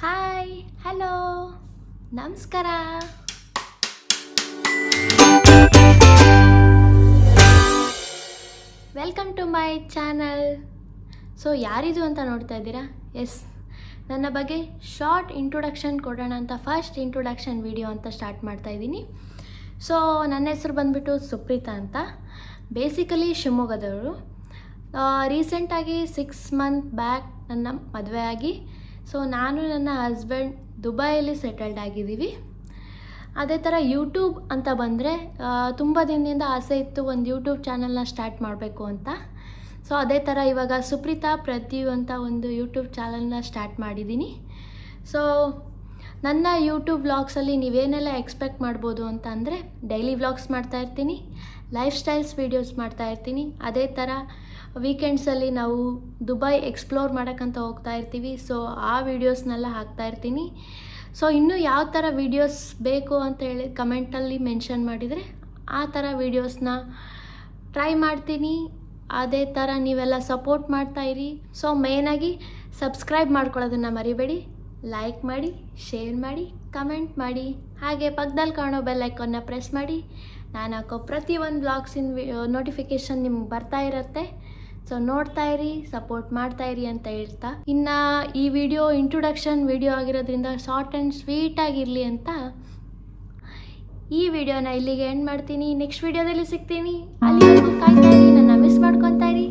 Hi, hello, ನಮಸ್ಕಾರ. Welcome to my channel. So ಯಾರಿದು ಅಂತ ನೋಡ್ತಾ ಇದ್ದೀರಾ? ಎಸ್, ನನ್ನ ಬಗ್ಗೆ ಶಾರ್ಟ್ ಇಂಟ್ರೊಡಕ್ಷನ್ ಕೊಡೋಣ ಅಂತ ಫಸ್ಟ್ ಇಂಟ್ರೊಡಕ್ಷನ್ ವಿಡಿಯೋ ಅಂತ ಸ್ಟಾರ್ಟ್ ಮಾಡ್ತಾ ಇದ್ದೀನಿ. ಸೊ ನನ್ನ ಹೆಸರು ಬಂದುಬಿಟ್ಟು ಸುಪ್ರೀತಾ ಅಂತ. ಬೇಸಿಕಲಿ ಶಿವಮೊಗ್ಗದವರು. ರೀಸೆಂಟಾಗಿ 6 ಮಂತ್ ಬ್ಯಾಕ್ ನನ್ನ ಮದುವೆ ಆಗಿ, ಸೊ ನಾನು ನನ್ನ ಹಸ್ಬೆಂಡ್ ದುಬೈಯಲ್ಲಿ ಸೆಟಲ್ಡ್ ಆಗಿದ್ದೀವಿ. ಅದೇ ಥರ ಯೂಟ್ಯೂಬ್ ಅಂತ ಬಂದರೆ ತುಂಬ ದಿನದಿಂದ ಆಸೆ ಇತ್ತು ಒಂದು ಯೂಟ್ಯೂಬ್ ಚಾನಲ್ನ ಸ್ಟಾರ್ಟ್ ಮಾಡಬೇಕು ಅಂತ. ಸೊ ಅದೇ ಥರ ಇವಾಗ ಸುಪ್ರೀತಾ ಪ್ರತಿಯು ಅಂತ ಒಂದು ಯೂಟ್ಯೂಬ್ ಚಾನಲ್ನ ಸ್ಟಾರ್ಟ್ ಮಾಡಿದ್ದೀನಿ. ಸೊ ನನ್ನ ಯೂಟ್ಯೂಬ್ ವ್ಲಾಗ್ಸಲ್ಲಿ ನೀವೇನೆಲ್ಲ ಎಕ್ಸ್ಪೆಕ್ಟ್ ಮಾಡ್ಬೋದು ಅಂತ ಅಂದರೆ, ಡೈಲಿ ವ್ಲಾಗ್ಸ್ ಮಾಡ್ತಾಯಿರ್ತೀನಿ, ಲೈಫ್ ಸ್ಟೈಲ್ಸ್ ವೀಡಿಯೋಸ್ ಮಾಡ್ತಾಯಿರ್ತೀನಿ. ಅದೇ ಥರ ವೀಕೆಂಡ್ಸಲ್ಲಿ ನಾವು ದುಬೈ ಎಕ್ಸ್ಪ್ಲೋರ್ ಮಾಡೋಕ್ಕಂತ ಹೋಗ್ತಾ ಇರ್ತೀವಿ. ಸೊ ಆ ವೀಡಿಯೋಸ್ನೆಲ್ಲ ಹಾಕ್ತಾಯಿರ್ತೀನಿ. ಸೊ ಇನ್ನೂ ಯಾವ ಥರ ವೀಡಿಯೋಸ್ ಬೇಕು ಅಂತ ಹೇಳಿ ಕಮೆಂಟಲ್ಲಿ ಮೆನ್ಷನ್ ಮಾಡಿದರೆ ಆ ಥರ ವೀಡಿಯೋಸ್ನ ಟ್ರೈ ಮಾಡ್ತೀನಿ. ಅದೇ ಥರ ನೀವೆಲ್ಲ ಸಪೋರ್ಟ್ ಮಾಡ್ತಾಯಿರಿ. ಸೊ ಮೇಯ್ನಾಗಿ ಸಬ್ಸ್ಕ್ರೈಬ್ ಮಾಡ್ಕೊಳ್ಳೋದನ್ನು ಮರಿಬೇಡಿ. ಲೈಕ್ ಮಾಡಿ, ಶೇರ್ ಮಾಡಿ, ಕಮೆಂಟ್ ಮಾಡಿ, ಹಾಗೆ ಪಕ್ಕದಲ್ಲಿ ಕಾಣೋ ಬೆಲ್ ಐಕಾನ್ನ ಪ್ರೆಸ್ ಮಾಡಿ. ನಾನು ಹಾಕೋ ಪ್ರತಿಯೊಂದು ವ್ಲಾಗ್ಸಿನ ನೋಟಿಫಿಕೇಷನ್ ನಿಮ್ಗೆ ಬರ್ತಾ ಇರುತ್ತೆ. ಸೊ ನೋಡ್ತಾ ಇರಿ, ಸಪೋರ್ಟ್ ಮಾಡ್ತಾಯಿರಿ ಅಂತ ಹೇಳ್ತಾ, ಇನ್ನು ಈ ವಿಡಿಯೋ ಇಂಟ್ರೊಡಕ್ಷನ್ ವಿಡಿಯೋ ಆಗಿರೋದ್ರಿಂದ ಶಾರ್ಟ್ ಆ್ಯಂಡ್ ಸ್ವೀಟಾಗಿರಲಿ ಅಂತ ಈ ವಿಡಿಯೋನ ಇಲ್ಲಿಗೆ ಎಂಡ್ ಮಾಡ್ತೀನಿ. ನೆಕ್ಸ್ಟ್ ವಿಡಿಯೋದಲ್ಲಿ ಸಿಗ್ತೀನಿ. ಅಲ್ಲಿವರೆಗೂ ಕಾಯ್ತಾ ಇರಿ, ನನ್ನ ಮಿಸ್ ಮಾಡ್ಕೊತಾ ಇರಿ.